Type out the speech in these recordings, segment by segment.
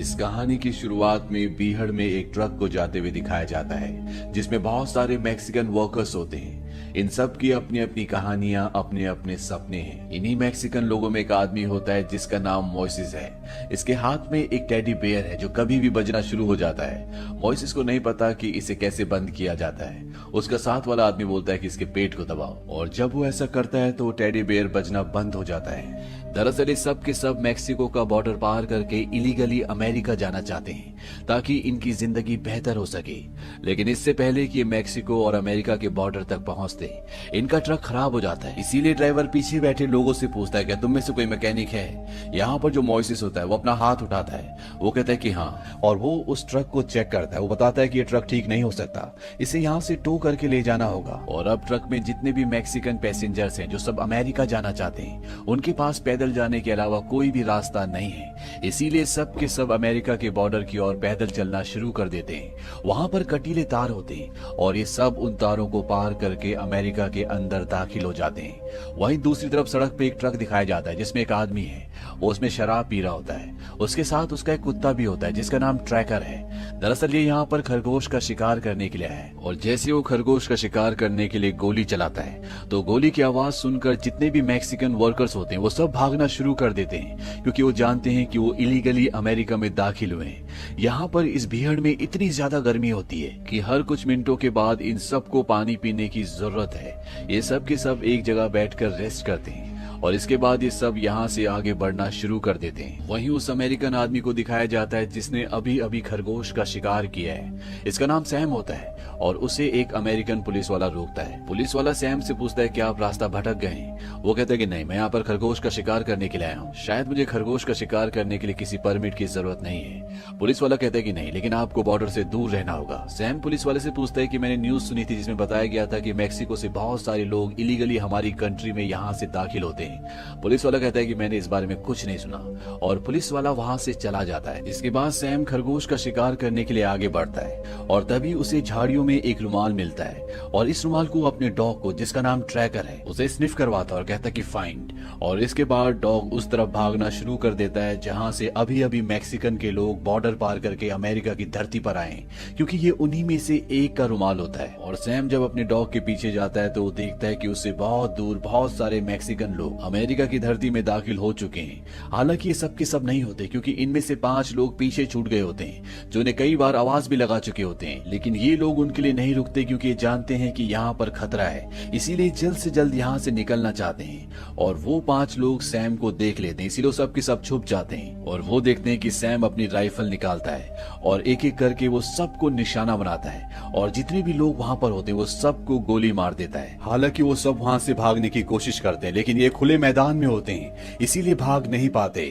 इस कहानी की शुरुआत में बीहड़ में एक ट्रक को जाते हुए दिखाया जाता है जिसमें बहुत सारे मैक्सिकन वर्कर्स होते हैं। इन सब की अपनी अपनी कहानियां, अपने अपने सपने हैं। इन्हीं मैक्सिकन लोगों में एक आदमी होता है जिसका नाम मोइसेस है। इसके हाथ में एक टेडी बेयर है जो कभी भी बजना शुरू हो जाता है। मोइसेस को नहीं पता कि इसे कैसे बंद किया जाता है। उसका साथ वाला आदमी बोलता है कि इसके पेट को दबाओ, और जब वो ऐसा करता है तो टेडी बेयर बजना बंद हो जाता है। दरअसल ये सब के सब मैक्सिको का बॉर्डर पार करके इलीगली अमेरिका जाना चाहते हैं ताकि इनकी जिंदगी बेहतर हो सके। लेकिन इससे पहले कि ये मैक्सिको और अमेरिका के बॉर्डर तक पहुंचते इनका ट्रक खराब हो जाता है। इसीलिए ड्राइवर पीछे बैठे लोगों से पूछता है, क्या तुम में से कोई मैकेनिक है? यहाँ पर जो मोइसेस होता है वो अपना हाथ उठाता है। वो कहता है कि हाँ, और वो उस ट्रक को चेक करता है। वो बताता है कि ये ट्रक ठीक नहीं हो सकता, इसे यहाँ से टो करके ले जाना होगा। और अब ट्रक में जितने भी मैक्सिकन पैसेंजर्स हैं जो सब अमेरिका जाना चाहते हैं, उनके पास पैदल जाने के अलावा कोई भी रास्ता नहीं है। इसीलिए सब के सब अमेरिका के बॉर्डर की ओर पैदल चलना शुरू कर देते हैं। वहां पर कटीले तार होते हैं और ये सब उन तारों को पार करके अमेरिका के अंदर दाखिल हो जाते हैं। वहीं दूसरी तरफ सड़क पे एक ट्रक दिखाया जाता है जिसमें एक आदमी है। वो उसमें शराब पी रहा होता है। उसके साथ उसका एक कुत्ता भी होता है जिसका नाम ट्रैकर है। दरअसल ये यहाँ पर खरगोश का शिकार करने के लिए है, और जैसे वो खरगोश का शिकार करने के लिए गोली चलाता है तो गोली की आवाज सुनकर जितने भी मैक्सिकन वर्कर्स होते हैं वो सब भागना शुरू कर देते हैं, क्योंकि वो जानते हैं कि वो इलीगली अमेरिका में दाखिल हुए हैं। यहाँ पर इस भीड़ में इतनी ज्यादा गर्मी होती है कि हर कुछ मिनटों के बाद इन सबको पानी पीने की जरूरत है। ये सब के सब एक जगह बैठकर रेस्ट करते हैं और इसके बाद ये सब यहाँ से आगे बढ़ना शुरू कर देते हैं। वहीं उस अमेरिकन आदमी को दिखाया जाता है जिसने अभी अभी खरगोश का शिकार किया है। इसका नाम सैम होता है और उसे एक अमेरिकन पुलिस वाला रोकता है। पुलिस वाला सैम से पूछता है कि आप रास्ता भटक गए हैं? वो कहता है कि नहीं, मैं यहाँ पर खरगोश का शिकार करने के लिए आया हूँ। शायद मुझे खरगोश का शिकार करने के लिए किसी परमिट की जरूरत नहीं है। पुलिस वाला कहता है कि नहीं, लेकिन आपको बॉर्डर से दूर रहना होगा। सैम पुलिस वाले से पूछता है कि मैंने न्यूज सुनी थी जिसमें बताया गया था कि मैक्सिको से बहुत सारे लोग इलीगली हमारी कंट्री में यहाँ से दाखिल होते हैं। पुलिस वाला कहता है कि मैंने इस बारे में कुछ नहीं सुना, और पुलिस वाला वहां से चला जाता है। इसके बाद सैम खरगोश का शिकार करने के लिए आगे बढ़ता है और तभी उसे झाड़ियों में एक रुमाल मिलता है, और इस रुमाल को अपने डॉग को, जिसका नाम ट्रैकर है, उसे स्निफ करवाता है और कहता है कि फाइंड। और इसके बाद डॉग उस तरफ भागना शुरू कर देता है जहां से अभी अभी मैक्सिकन के लोग बॉर्डर पार करके अमेरिका की धरती पर आए, क्योंकि ये उन्हीं में से एक का रुमाल होता है। और सैम जब अपने डॉग के पीछे जाता है तो वो देखता है कि उससे बहुत दूर बहुत सारे मैक्सिकन लोग अमेरिका की धरती में दाखिल हो चुके हैं। हालांकि ये सब के सब नहीं होते, क्योंकि इनमें से 5 लोग पीछे छूट गए होते हैं जो उन्हें कई बार आवाज भी लगा चुके होते हैं। लेकिन ये लोग उनके लिए नहीं रुकते, क्योंकि ये जानते हैं कि यहाँ पर खतरा है, इसीलिए जल्द से जल्द यहाँ से निकलना चाहते हैं। और वो 5 लोग सैम को देख लेते हैं, इसीलिए सब के सब छुप जाते हैं। और वो देखते हैं कि सैम अपनी राइफल निकालता है और एक एक करके वो सबको निशाना बनाता है, और जितने भी लोग वहां पर होते हैं वो सबको गोली मार देता है। हालांकि वो सब वहां से भागने की कोशिश करते हैं, लेकिन ये खुले मैदान में होते हैं, इसीलिए भाग नहीं पाते।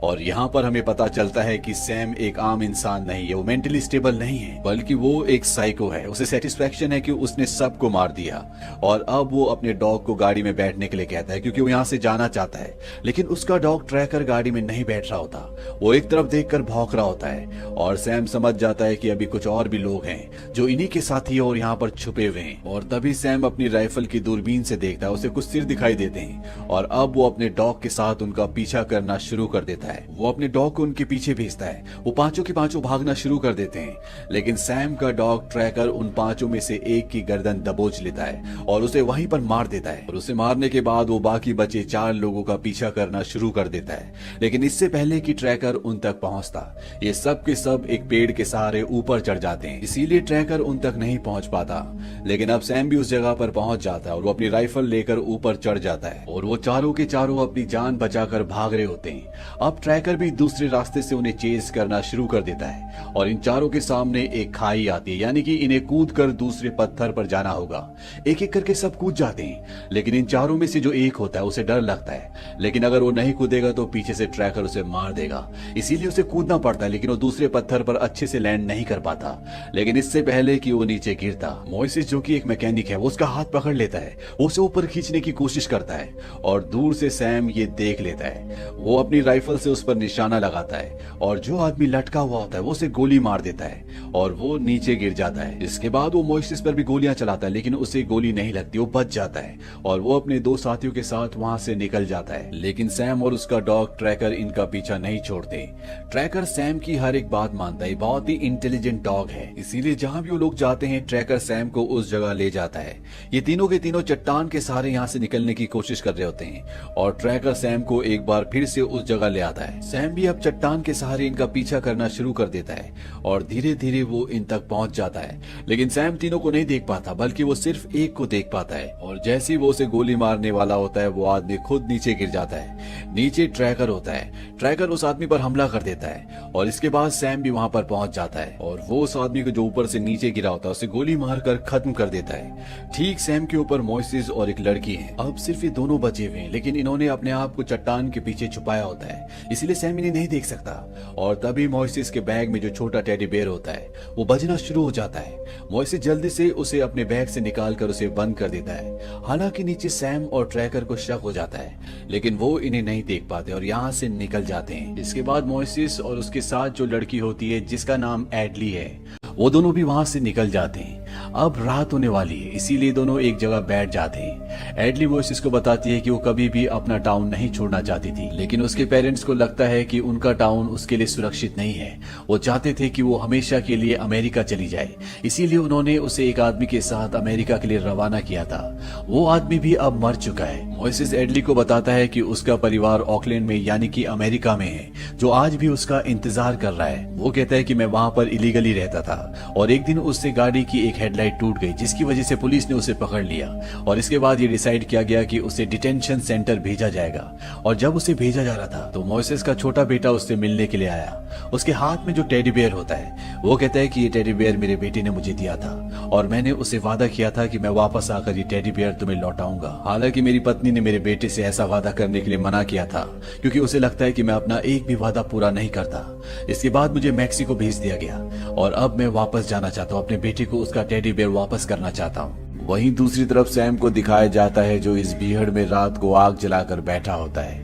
और यहाँ पर हमें पता चलता है कि सैम एक आम इंसान नहीं है, वो मेंटली स्टेबल नहीं है, बल्कि वो एक साइको है। उसे सेटिस्फेक्शन है कि उसने सबको मार दिया, और अब वो अपने डॉग को गाड़ी में बैठने के लिए कहता है, क्योंकि वो यहाँ से जाना चाहता है। लेकिन उसका डॉग ट्रैकर गाड़ी में नहीं बैठ रहा होता, वो एक तरफ देखकर भौंक रहा होता है। और सैम समझ जाता है कि अभी कुछ और भी लोग हैं जो इन्हीं के साथी और यहाँ पर छुपे हुए हैं। और तभी सैम अपनी राइफल की दूरबीन से देखता है, उसे कुछ सिर दिखाई देते हैं, और अब वो अपने डॉग के साथ उनका पीछा करना शुरू कर देता है। वो अपने डॉग को उनके पीछे भेजता है। वो 5 के 5 भागना शुरू कर देते हैं, लेकिन सैम का डॉग ट्रैकर उन 5 में से एक की गर्दन दबोच लेता है और उसे वहीं पर मार देता है। और उसे मारने के बाद वो बाकी बचे 4 लोगों का पीछा करना शुरू कर देता है। लेकिन इससे पहले कि ट्रैकर उन तक पहुंचता, ये सब के सब एक पेड़ के सहारे ऊपर चढ़ जाते हैं, इसीलिए ट्रैकर उन तक नहीं पहुंच पाता। लेकिन अब सैम भी उस जगह पर पहुंच जाता है और वो अपनी राइफल लेकर ऊपर चढ़ जाता है, और वो चारों के चारों अपनी जान बचाकर भाग रहे होते हैं। अब ट्रैकर भी दूसरे रास्ते से उन्हें चेज करना शुरू कर देता है, और इन चारों के सामने एक खाई आती है, यानी कि इन्हें कूद कर दूसरे पत्थर पर जाना होगा। एक एक करके सब कूद जाते हैं, लेकिन इन चारों में से जो एक होता है उसे डर लगता है, लेकिन अगर वो नहीं कूदेगा तो पीछे से ट्रैकर उसे मार देगा, इसीलिए उसे कूदना पड़ता है। लेकिन वो दूसरे पत्थर पर अच्छे से लैंड नहीं कर पाता। लेकिन इससे पहले कि वो नीचे गिरता, मोइसेस जो कि एक मैकेनिक है, वो उसका हाथ पकड़ लेता है, उसे ऊपर खींचने की कोशिश करता है, और दूर से सैम ये देख लेता है। वो अपनी राइफल से उस पर निशाना लगाता है, और जो आदमी लटका हुआ होता है वो उसे गोली मार देता है, और वो नीचे गिर जाता है। इसके बाद वो मोइसेस पर भी गोलियां चलाता है, लेकिन उसे गोली नहीं लगती, वो बच जाता है, और वो अपने 2 साथियों के साथ वहां से निकल जाता है। लेकिन सैम और उसका डॉग ट्रैकर इनका पीछा नहीं छोड़ते। ट्रैकर सैम की हर एक बात मानता है, बहुत ही इंटेलिजेंट डॉग है। इसीलिए जहाँ भी वो लोग जाते हैं ट्रैकर सैम को उस जगह ले जाता है। ये तीनों के तीनों चट्टान के सहारे यहाँ से निकलने की कोशिश कर रहे होते हैं और ट्रैकर सैम को एक बार फिर से उस जगह ले आता है। सैम भी अब चट्टान के सहारे इनका पीछा करना शुरू कर देता है और धीरे धीरे वो इन तक पहुंच जाता है। लेकिन सैम तीनों को नहीं देख पाता, बल्कि वो सिर्फ एक को देख पाता है और जैसे ही वो उसे गोली मारने वाला होता है वो आदमी खुद नीचे गिर जाता है। नीचे ट्रैकर होता है। ट्रैकर उस आदमी पर हमला कर देता है और इसके बाद सैम भी वहां पर पहुंच जाता है और वो उस आदमी को जो ऊपर से नीचे गिरा होता है उसे गोली मारकर खत्म कर देता है। ठीक सैम के ऊपर मोइसेस और एक लड़की है। अब सिर्फ ये दोनों बचे हुए हैं, लेकिन इन्होंने अपने आप को चट्टान के पीछे छुपाया होता है, इसीलिए सैम इन्हें नहीं देख सकता। और तभी मोइसेस के बैग में जो छोटा टेडी बेयर होता है वो बजना शुरू हो जाता है। मोइसेस जल्दी से उसे अपने बैग से निकाल कर उसे बंद कर देता है। हालांकि नीचे सैम और ट्रैकर को शक हो जाता है, लेकिन वो इन्हें नहीं देख पाते और यहाँ से निकल जाते हैं। इसके बाद मोइसेस और उसके साथ जो लड़की होती है जिसका नाम एडली है, वो दोनों भी वहां से निकल जाते हैं। अब रात होने वाली है, इसीलिए दोनों एक जगह बैठ जाते हैं। एडली मोइसेस को बताती है कि वो कभी भी अपना टाउन नहीं छोड़ना चाहती थी, लेकिन उसके पेरेंट्स को लगता है कि उनका टाउन उसके लिए सुरक्षित नहीं है। वो चाहते थे कि वो हमेशा के लिए अमेरिका चली जाए, इसीलिए उन्होंने उसे एक आदमी के साथ अमेरिका के लिए रवाना किया था। वो आदमी भी अब मर चुका है। मोइसेस एडली को बताता है कि उसका परिवार ऑकलैंड में यानी कि अमेरिका में है, जो आज भी उसका इंतजार कर रहा है। वो कहता है कि मैं वहां पर इलीगली रहता था और एक दिन उससे गाड़ी की एक हेडलाइट टूट गई, जिसकी वजह से पुलिस ने उसे पकड़ लिया और इसके बाद ये डिसाइड किया गया कि उसे डिटेंशन सेंटर भेजा जाएगा। और जब उसे भेजा जा रहा था तो मोइसेस का छोटा बेटा उससे मिलने के लिए आया। उसके हाथ में जो टेडी बेयर होता है, वो कहता है कि ये टेडी बेयर मेरे बेटे ने मुझे दिया था और मैंने उसे वादा किया था कि मैं वापस आकर ये टेडी बेयर तुम्हें लौटाऊंगा। हालांकि मेरी पत्नी ने मेरे बेटे से ऐसा वादा करने के लिए मना किया था, क्योंकि उसे लगता है कि मैं अपना एक भी वादा पूरा नहीं करता। इसके बाद मुझे मैक्सिको भेज दिया गया और अब मैं वापस जाना चाहता हूँ, अपने बेटे को उसका टेडी बेयर वापस करना चाहता हूँ। वहीं दूसरी तरफ सैम को दिखाया जाता है जो इस बीहड़ में रात को आग जलाकर बैठा होता है।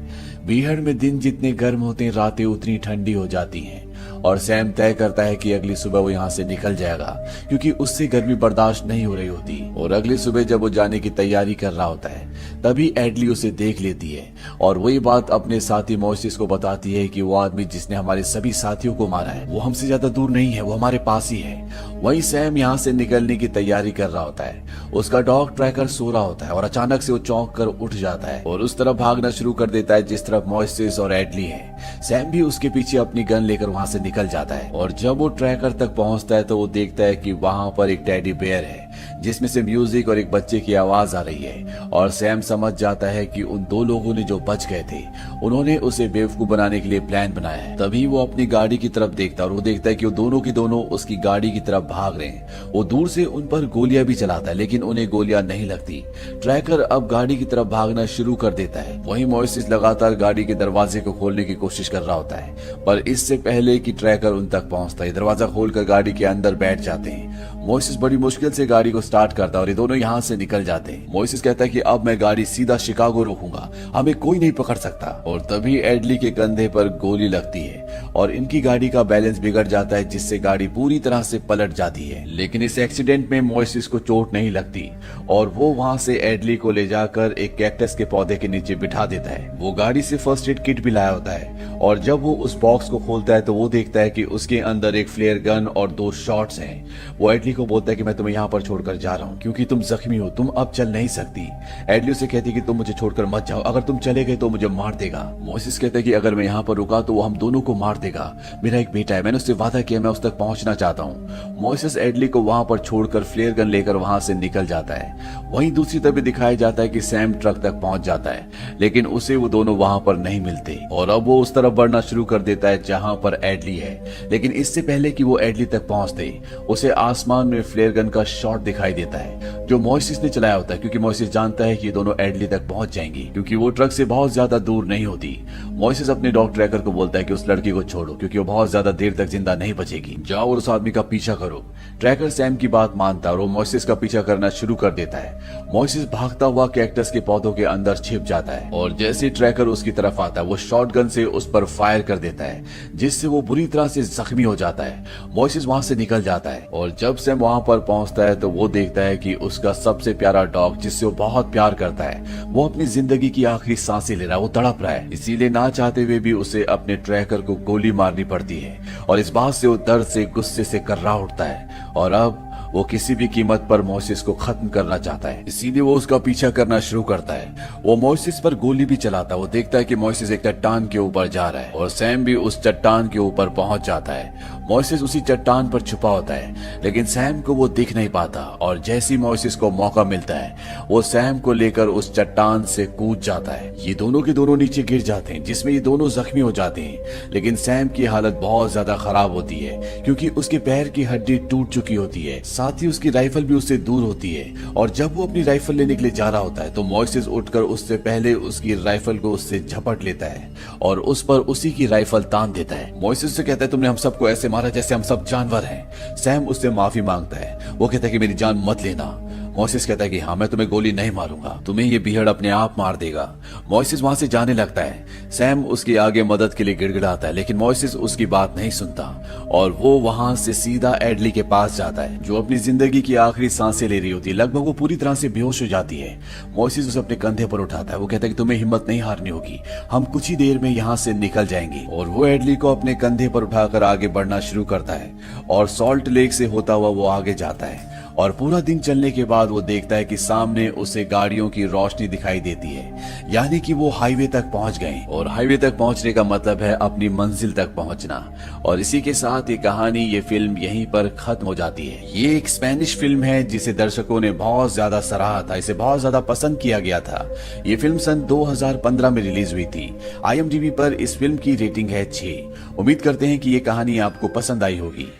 बीहड़ में दिन जितने गर्म होते हैं रातें उतनी ठंडी हो जाती हैं और सैम तय करता है कि अगली सुबह वो यहाँ से निकल जाएगा, क्योंकि उससे गर्मी बर्दाश्त नहीं हो रही होती। और अगली सुबह जब वो जाने की तैयारी कर रहा होता है तभी एडली उसे देख लेती है और वही बात अपने साथी मोइसेस को बताती है कि वो आदमी जिसने हमारे सभी साथियों को मारा है वो हमसे ज्यादा दूर नहीं है, वो हमारे पास ही है। वहीं सैम यहाँ से निकलने की तैयारी कर रहा होता है। उसका डॉग ट्रैकर सो रहा होता है और अचानक से वो चौंक कर उठ जाता है और उस तरफ भागना शुरू कर देता है जिस तरफ मोइसेस और एडली है। सैम भी उसके पीछे अपनी गन लेकर वहां से निकल जाता है और जब वो ट्रैकर तक पहुंचता है तो वो देखता है कि वहां पर एक टेडी बेयर है जिसमें से म्यूजिक और एक बच्चे की आवाज आ रही है। और सैम समझ जाता है कि उन दो लोगों ने जो बच गए थे उन्होंने उसे बेवकूफ बनाने के लिए प्लान बनाया है। तभी वो अपनी गाड़ी की तरफ देखता है और वो देखता है कि वो दोनों की दोनों उसकी गाड़ी की तरफ भाग रहे हैं। वो दूर से उन पर गोलियां भी चलाता है, लेकिन उन्हें गोलियां नहीं लगती। ट्रैकर अब गाड़ी की तरफ भागना शुरू कर देता है। वहीं मोइसेस लगातार गाड़ी के दरवाजे को खोलने की कोशिश कर रहा होता है, पर इससे पहले कि ट्रैकर उन तक पहुंचता है दरवाजा खोलकर गाड़ी के अंदर बैठ जाते हैं। मोइसेस बड़ी मुश्किल से गाड़ी को स्टार्ट करता है और ये दोनों यहाँ से निकल जाते हैं। मोइसेस कहता है कि अब मैं गाड़ी सीधा शिकागो रोकूंगा, हमें कोई नहीं पकड़ सकता। और तभी एडली के कंधे पर गोली लगती है और इनकी गाड़ी का बैलेंस बिगड़ जाता है, जिससे गाड़ी पूरी तरह से पलट जाती है। लेकिन इस एक्सीडेंट में मोइसेस को चोट नहीं लगती और वो वहां से एडली को ले जाकर एक कैक्टस के पौधे के नीचे बिठा देता है। वो गाड़ी से फर्स्ट एड किट भी लाया होता है और जब वो उस बॉक्स को खोलता है तो वो देखता है कि उसके अंदर एक फ्लेयर गन और 2 शॉट्स हैं। वो एडली को बोलता है कि मैं तुम्हें यहाँ पर छोड़कर जा रहा हूँ क्योंकि तुम जख्मी हो, तुम अब चल नहीं सकती। एडली उसे कहती है कि तुम मुझे छोड़कर मत जाओ, अगर तुम चले गए तो मुझे मार देगा। मोइसेस कहता है कि अगर मैं यहाँ पर रुका तो वो हम दोनों को मार देगा, मेरा एक बेटा है, मैंने उससे वादा किया, मैं उस तक पहुंचना चाहता हूँ। मोइसेस एडली को वहां पर छोड़कर फ्लेयर गन लेकर वहां से निकल जाता है। वहीं दूसरी तरफ दिखाया जाता है कि सैम ट्रक तक पहुंच जाता है, लेकिन उसे वो दोनों वहां पर नहीं मिलते और अब वो उस तरफ बढ़ना शुरू कर देता है जहां पर एडली है। लेकिन इससे पहले कि वो एडली तक पहुंचते उसे आसमान में फ्लेयर गन का शॉट दिखाई देता है जो मोइसेस ने चलाया होता है, क्योंकि मोइसेस जानता है कि ये दोनों एडली तक पहुंच जाएंगी क्योंकि वो ट्रक से बहुत ज्यादा दूर नहीं होती। मोइसेस अपने डॉग ट्रैकर को बोलता है कि उस लड़की को छोड़ो क्योंकि वो बहुत ज्यादा देर तक जिंदा नहीं बचेगी, जाओ और उस आदमी का पीछा करो। ट्रैकर सैम की बात मानता है और वो मोइसेस का पीछा करना शुरू कर देता है। मोइसेस भागता हुआ कैक्टस के पौधों के अंदर छिप जाता है और जैसे ट्रैकर उसकी तरफ आता है वो शॉटगन से उस पर फायर कर देता है, जिससे वो बुरी तरह से जख्मी हो जाता है। मोइसेस वहां से निकल जाता है और जब सैम वहां पर पहुंचता है तो वो देखता है कि उसका सबसे प्यारा डॉग जिससे वो बहुत प्यार करता है वो अपनी जिंदगी की आखिरी सांसें ले रहा है, वो तड़प रहा है। इसीलिए ना चाहते हुए भी उसे अपने ट्रैकर को गोली गोली मारनी पड़ती है और इस बात से वो दर्द से गुस्से से कर्रा उठता है और अब वो किसी भी कीमत पर मोइसेस को खत्म करना चाहता है। इसीलिए वो उसका पीछा करना शुरू करता है। वो मोइसेस पर गोली भी चलाता है। वो देखता है कि मोइसेस एक चट्टान के ऊपर जा रहा है और सैम भी उस चट्टान के ऊपर पहुंच जाता है। मोइसेस उसी चट्टान पर छुपा होता है लेकिन सैम को वो दिख नहीं पाता और जैसे ही मोइसेस को मौका मिलता है वो सैम को लेकर उस चट्टान से कूद जाता है। ये दोनों के दोनों नीचे गिर जाते हैं जिसमें ये दोनों जख्मी हो जाते हैं लेकिन सैम की हालत बहुत ज्यादा खराब होती है क्योंकि उसके पैर की हड्डी टूट चुकी होती है, साथ ही उसकी राइफल भी उससे दूर होती है और जब वो अपनी राइफल लेने के लिए जा रहा होता है तो मोइसेस उठकर उससे पहले उसकी राइफल को उससे झपट लेता है और उस पर उसी की राइफल तान देता है। मोइसेस से कहता है तुमने हम सबको ऐसे मारा जैसे हम सब जानवर हैं। सैम उससे माफी मांगता है। वो कहता है कि मेरी जान मत लेना। मोइसेस कहता है कि हाँ मैं तुम्हें गोली नहीं मारूंगा, तुम्हें ये बीहड़ अपने आप मार देगा। मोइसेस वहां से जाने लगता है। सैम उसके आगे मदद के लिए गिड़गिड़ाता है लेकिन मोइसेस उसकी बात नहीं सुनता और वो वहां से सीधा एडली के पास जाता है जो अपनी जिंदगी की आखिरी सांसें ले रही होती है। लगभग वो पूरी तरह से बेहोश हो जाती है। मोइसेस उसे अपने कंधे पर उठाता है। वो कहता है कि तुम्हें हिम्मत नहीं हारनी होगी, हम कुछ ही देर में यहाँ से निकल जाएंगे। और वो एडली को अपने कंधे पर उठाकर आगे बढ़ना शुरू करता है और सॉल्ट लेक से होता हुआ वो आगे जाता है और पूरा दिन चलने के बाद वो देखता है कि सामने उसे गाड़ियों की रोशनी दिखाई देती है, यानी कि वो हाईवे तक पहुंच गए। और हाईवे तक पहुंचने का मतलब है अपनी मंजिल तक पहुंचना। और इसी के साथ ये कहानी, ये फिल्म यहीं पर खत्म हो जाती है। ये एक स्पेनिश फिल्म है जिसे दर्शकों ने बहुत ज्यादा सराहा था, इसे बहुत ज्यादा पसंद किया गया था। ये फिल्म सन 2015 में रिलीज हुई थी। IMDb पर इस फिल्म की रेटिंग है 6। उम्मीद करते हैं कि ये कहानी आपको पसंद आई होगी।